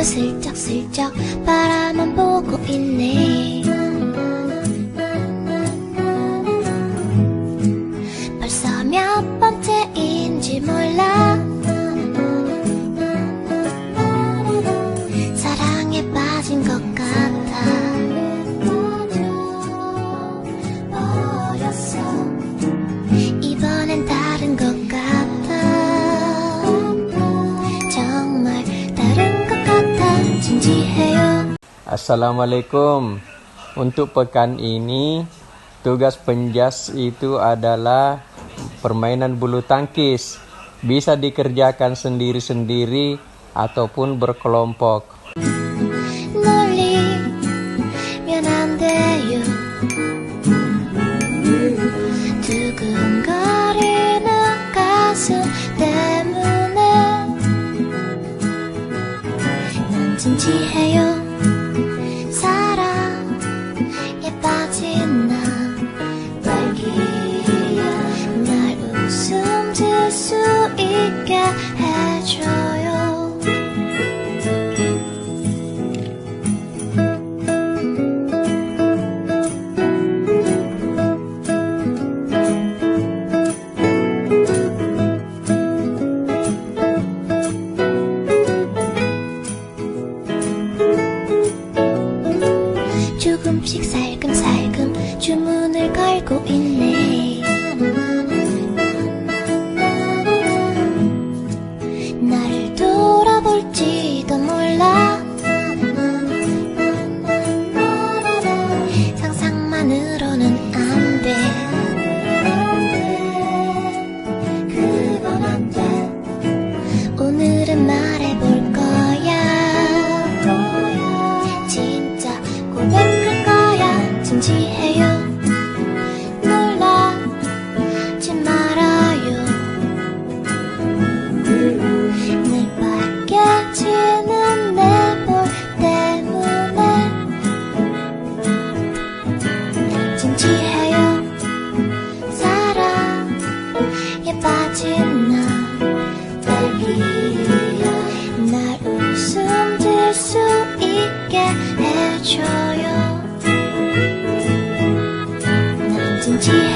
슬쩍슬쩍 바라만 보고 있네. 벌써 몇 번째인지 몰라. 사랑에 빠진 것 같아. 버렸어. 이번엔 다른 것 같아. 정말 다른 것 같아. 진지해요. Assalamualaikum. Untuk pekan ini, tugas penjas itu adalah permainan bulu tangkis. Bisa dikerjakan sendiri-sendiri ataupun berkelompok. 놀리면 안 돼요. 두근거리는 가슴 때문에 난 진지해요. 사랑에 빠진 나 딸기야. 날 웃음 질 수 있게 해줘요. 조금씩 살금살금 주문을 걸고 있네. 나를 돌아볼지도 몰라. 상상만으로는 안 돼. 그건 안 돼. 오늘은 말해볼 거야. 진짜 고백할 거야. 진지해요. 놀라지 말아요. 늘 빨개지는 내 볼 때문에 진지해요. 사랑에 빠진 나 딸기야. 날 웃음 질 수 있게 해줘요. 난 진지해.